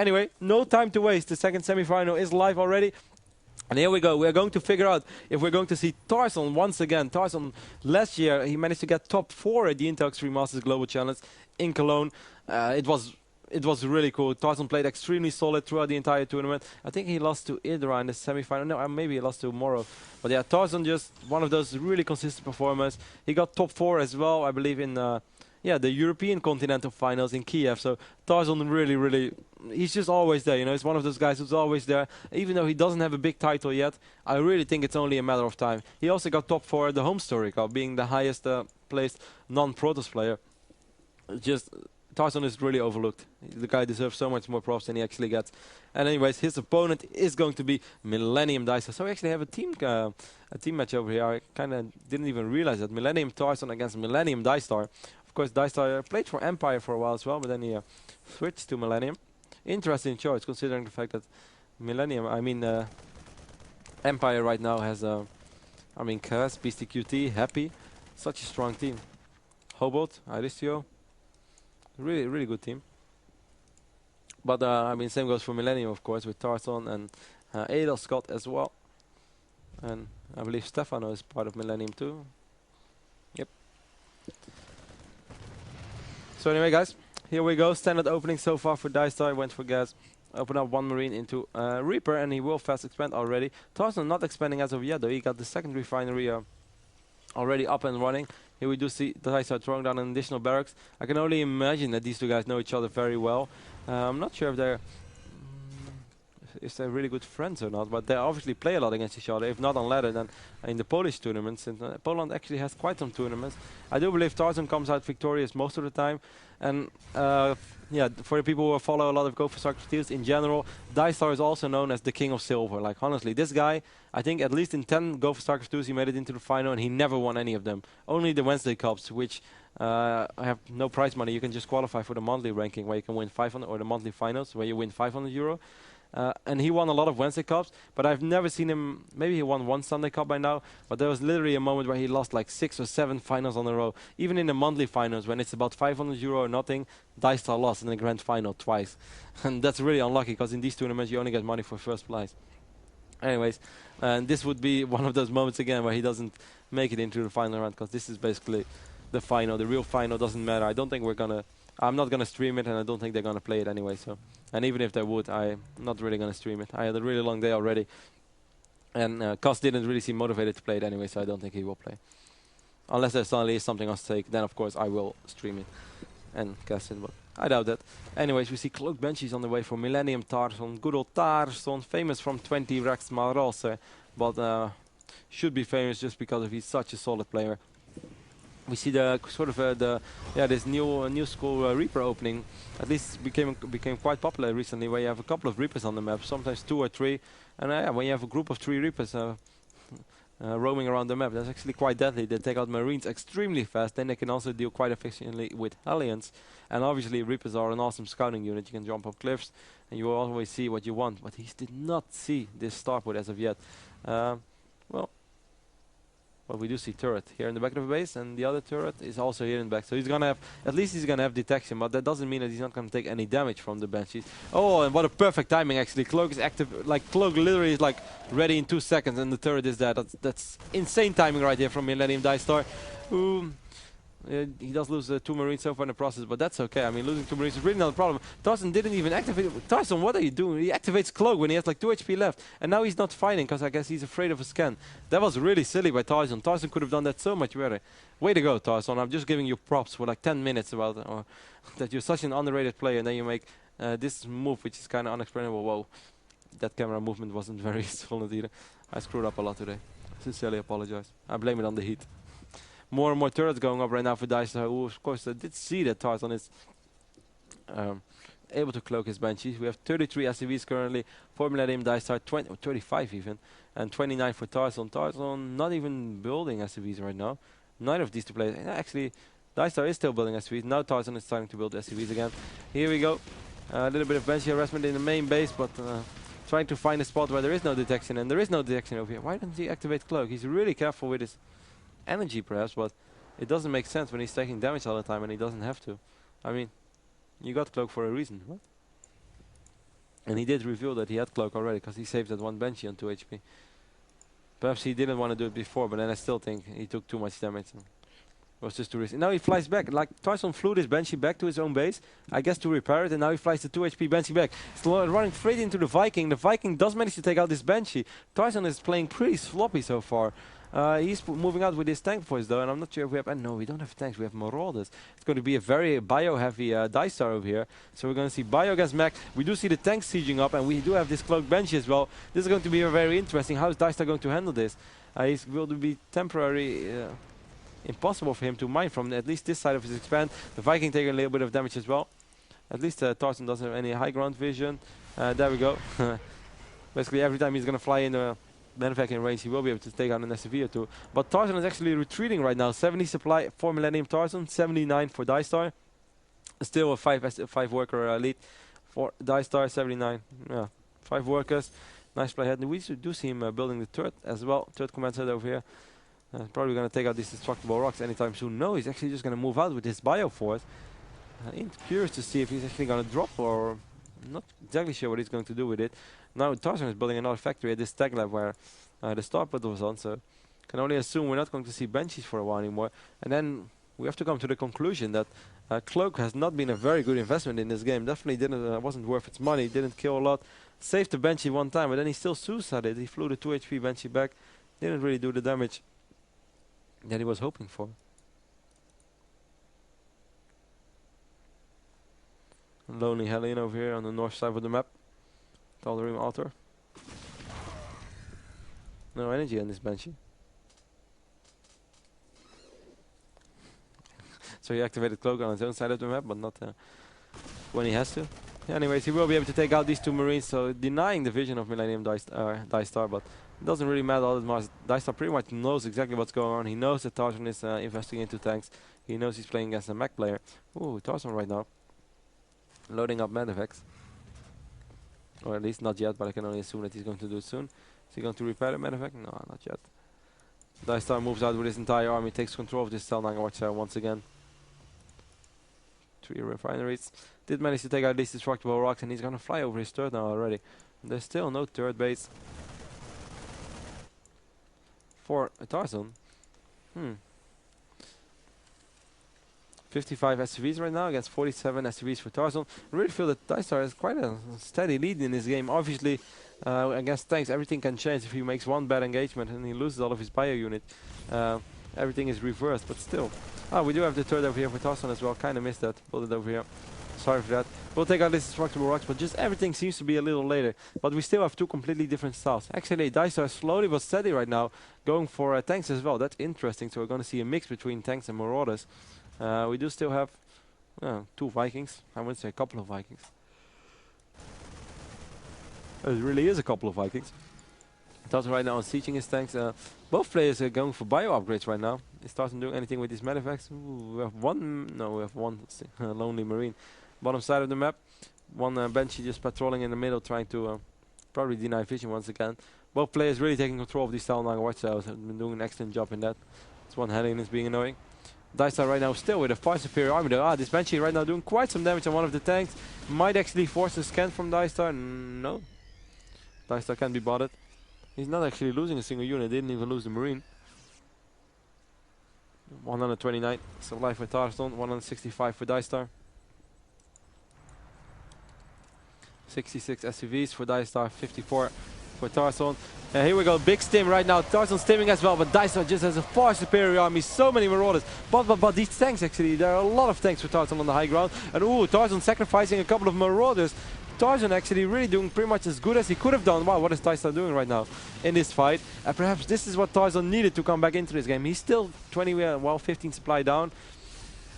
Anyway, no time to waste. The second semi-final is live already. And here we go. We're going to figure out if we're going to see Tarson once again. Tarson, last year, he managed to get top 4 at the Intel Extreme Masters Global Challenge in Cologne. It was really cool. Tarson played extremely solid throughout the entire tournament. I think he lost to Idra in the semi-final. No, maybe he lost to Moro. But yeah, Tarson just one of those really consistent performers. He got top 4 as well, I believe, in the European Continental Finals in Kiev. So Tarson really, he's just always there. You know, he's one of those guys who's always there. Even though he doesn't have a big title yet, I really think it's only a matter of time. He also got top 4 at the Home Story Cup, being the highest placed non-Protoss player. Just Tarson is really overlooked. The guy deserves so much more props than he actually gets. And anyways, his opponent is going to be Millennium DieStar. So we actually have a team match over here. I kind of didn't even realize that. Millennium Tarson against Millennium DieStar. Of course, DieStar played for Empire for a while as well, but then he switched to Millennium. Interesting choice, considering the fact that Empire right now has, Kaz, BSTQT, Happy, such a strong team. Hobot, Aristio, really good team. But same goes for Millennium, of course, with Tarson and Adel Scott as well. And I believe Stefano is part of Millennium too. Yep. So anyway, guys, here we go. Standard opening so far for DieStar. Went for gas. Open up one Marine into Reaper, and he will fast expand already. Tarson not expanding as of yet, though. He got the second refinery already up and running. Here we do see DieStar throwing down an additional barracks. I can only imagine that these two guys know each other very well. I'm not sure if they're really good friends or not, but they obviously play a lot against each other, if not on ladder, then in the Polish tournaments. And Poland actually has quite some tournaments. I do believe Tarson comes out victorious most of the time. And for the people who follow a lot of Go for Socrates in general, DieStar is also known as the King of Silver. Like, honestly, this guy, I think at least in 10 Go for Socrates he made it into the final, and he never won any of them. Only the Wednesday Cups, which have no prize money. You can just qualify for the monthly ranking, where you can win 500, or the monthly finals, where you win €500. And he won a lot of Wednesday Cups, but I've never seen him. Maybe he won one Sunday Cup by now, but there was literally a moment where he lost like 6 or 7 finals on a row. Even in the monthly finals, when it's about €500 or nothing, DieStar lost in the grand final twice. And that's really unlucky, because in these tournaments you only get money for first place. Anyways, and this would be one of those moments again where he doesn't make it into the final round, because this is basically the final. The real final doesn't matter. I don't think I'm not gonna stream it, and I don't think they're gonna play it anyway. So, and even if they would, I'm not really gonna stream it. I had a really long day already, and Kos didn't really seem motivated to play it anyway, so I don't think he will play. Unless there suddenly is something on stake, then of course I will stream it and cast it, but I doubt that. Anyways, we see Cloaked Banshees on the way for Millennium Tarson. Good old Tarson, famous from 20 Rex Marose, but should be famous just because he's such a solid player. We see the this new school Reaper opening. At least became quite popular recently, where you have a couple of Reapers on the map, sometimes 2 or 3, and when you have a group of 3 Reapers roaming around the map, that's actually quite deadly. They take out Marines extremely fast, then they can also deal quite efficiently with Hellions. And obviously Reapers are an awesome scouting unit. You can jump up cliffs, and you will always see what you want. But he did not see this starport as of yet. But we do see turret here in the back of the base, and the other turret is also here in the back. So he's gonna have, at least he's gonna have detection, but that doesn't mean that he's not gonna take any damage from the Banshees. Oh, and what a perfect timing actually. Cloak is active, like Cloak literally is like ready in 2 seconds, and the turret is there. That's insane timing right here from Millennium DieStar. He does lose 2 Marines so far in the process, but that's okay. I mean, losing 2 Marines is really not a problem. Tarson didn't even activate it. Tarson, what are you doing? He activates Cloak when he has like 2 HP left, and now he's not fighting because I guess he's afraid of a scan. That was really silly by Tarson. Tarson could have done that so much better. Way to go, Tarson. I'm just giving you props for like 10 minutes about that you're such an underrated player, and then you make this move, which is kind of unexplainable. Whoa, that camera movement wasn't very solid either. I screwed up a lot today. Sincerely apologize. I blame it on the heat. More and more turrets going up right now for DieStar, who of course did see that Tarson is able to cloak his Banshees. We have 33 SCVs currently for Millennium DieStar, 35 even, and 29 for Tarson. Tarson not even building SCVs right now. Neither of these two players. Actually, DieStar is still building SCVs. Now Tarson is starting to build SCVs again. Here we go. A little bit of Banshee harassment in the main base, but trying to find a spot where there is no detection, and there is no detection over here. Why doesn't he activate Cloak? He's really careful with his energy perhaps, but it doesn't make sense when he's taking damage all the time and he doesn't have to. I mean, you got Cloak for a reason. What? And he did reveal that he had Cloak already, because he saved that one Banshee on 2 HP. Perhaps he didn't want to do it before, but then I still think he took too much damage. It was just too risky. Now he flies back. Like, Tarson flew this Banshee back to his own base, I guess to repair it, and now he flies the 2 HP Banshee back. He's running straight into the Viking. The Viking does manage to take out this Banshee. Tarson is playing pretty sloppy so far. He's moving out with his tank force though, and I'm not sure if we have... no, we don't have tanks, we have Marauders. It's going to be a very bio-heavy DieStar over here. So we're going to see bio against mech. We do see the tanks sieging up, and we do have this Cloak Banshee as well. This is going to be very interesting. How is DieStar going to handle this? It will be temporary... impossible for him to mine from at least this side of his expand. The Viking taking a little bit of damage as well. At least Tarson doesn't have any high ground vision. There we go. Basically every time he's going to fly in a manufacturing range, he will be able to take out an SCV or two. But Tarson is actually retreating right now. 70 supply for Millennium Tarson, 79 for DieStar. Still a 5 worker lead for DieStar, 79. Yeah, 5 workers. Nice play ahead. And we do see him building the third as well. Third command set over here. Probably going to take out these destructible rocks anytime soon. No, he's actually just going to move out with his bio force. Curious to see if he's actually going to drop, or not exactly sure what he's going to do with it. Now Tarson is building another factory at this tag lab where the starport was on, so can only assume we're not going to see Banshees for a while anymore. And then we have to come to the conclusion that Cloak has not been a very good investment in this game. Definitely didn't wasn't worth its money. Didn't kill a lot. Saved the Banshee one time, but then he still suicided. He flew the 2 HP Banshee back. Didn't really do the damage that he was hoping for. Lonely Hellion over here on the north side of the map. Tal'Darim Altar. No energy on this Banshee. So he activated Cloak on his own side of the map, but not when he has to. Yeah, anyways, he will be able to take out these 2 Marines, so denying the vision of Millennium DieStar, but it doesn't really matter all that much. DieStar pretty much knows exactly what's going on. He knows that Tarson is investing into tanks. He knows he's playing against a mech player. Ooh, Tarson right now. Loading up medevacs. Or at least not yet, but I can only assume that he's going to do it soon. Is he going to repair the medevac? No, not yet. DieStar moves out with his entire army, takes control of this Cell Watcher once again. 3 refineries. Did manage to take out these destructible rocks, and he's going to fly over his third now already. There's still no third base for Tarson. 55 SCVs right now against 47 SCVs for Tarson. I really feel that DieStar has quite a steady lead in this game. Obviously, against tanks, everything can change. If he makes one bad engagement and he loses all of his bio unit, everything is reversed, but still. We do have the third over here for Tarson as well. Kind of missed that. Pulled it over here. Sorry for that. We'll take out this destructible rocks, but just everything seems to be a little later. But we still have 2 completely different styles. Actually, DieStar is slowly but steady right now, going for tanks as well. That's interesting. So we're going to see a mix between tanks and Marauders. We do still have 2 Vikings. I would say a couple of Vikings. It really is a couple of Vikings. Tarson right now on sieging his tanks. Both players are going for bio upgrades right now. Is Tarson doing anything with these medevacs? Ooh, we have one. No, we have one lonely Marine. Bottom side of the map. One Banshee just patrolling in the middle, trying to probably deny vision once again. Both players really taking control of these Tal'Darim Watchtowers. Have been doing an excellent job in that. This one Hellion is being annoying. DieStar right now still with a far superior army though. This Banshee right now doing quite some damage on one of the tanks. Might actually force a scan from DieStar. No. DieStar can't be bothered. He's not actually losing a single unit. Didn't even lose the Marine. 129 supply for Tarson. 165 for DieStar. 66 SCVs for DieStar. 54 for Tarson. Here we go, big stim right now. Tarson stimming as well, but DieStar just has a far superior army. So many Marauders. But these tanks actually, there are a lot of tanks for Tarson on the high ground. And ooh, Tarson sacrificing a couple of Marauders. Tarson actually really doing pretty much as good as he could have done. Wow, what is DieStar doing right now in this fight? Perhaps this is what Tarson needed to come back into this game. He's still 15 supply down.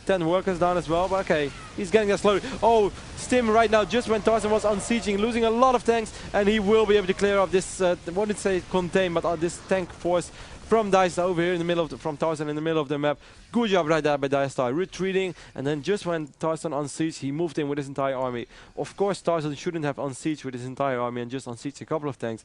10 workers down as well, but okay, he's getting there slowly. Oh, stim right now, just when Tarson was unsieging, losing a lot of tanks, and he will be able to clear off this, what did it say, contain, but this tank force from DieStar over here in the middle of from Tarson in the middle of the map. Good job right there by DieStar, retreating, and then just when Tarson unsieged, he moved in with his entire army. Of course, Tarson shouldn't have unsieged with his entire army and just unsieged a couple of tanks,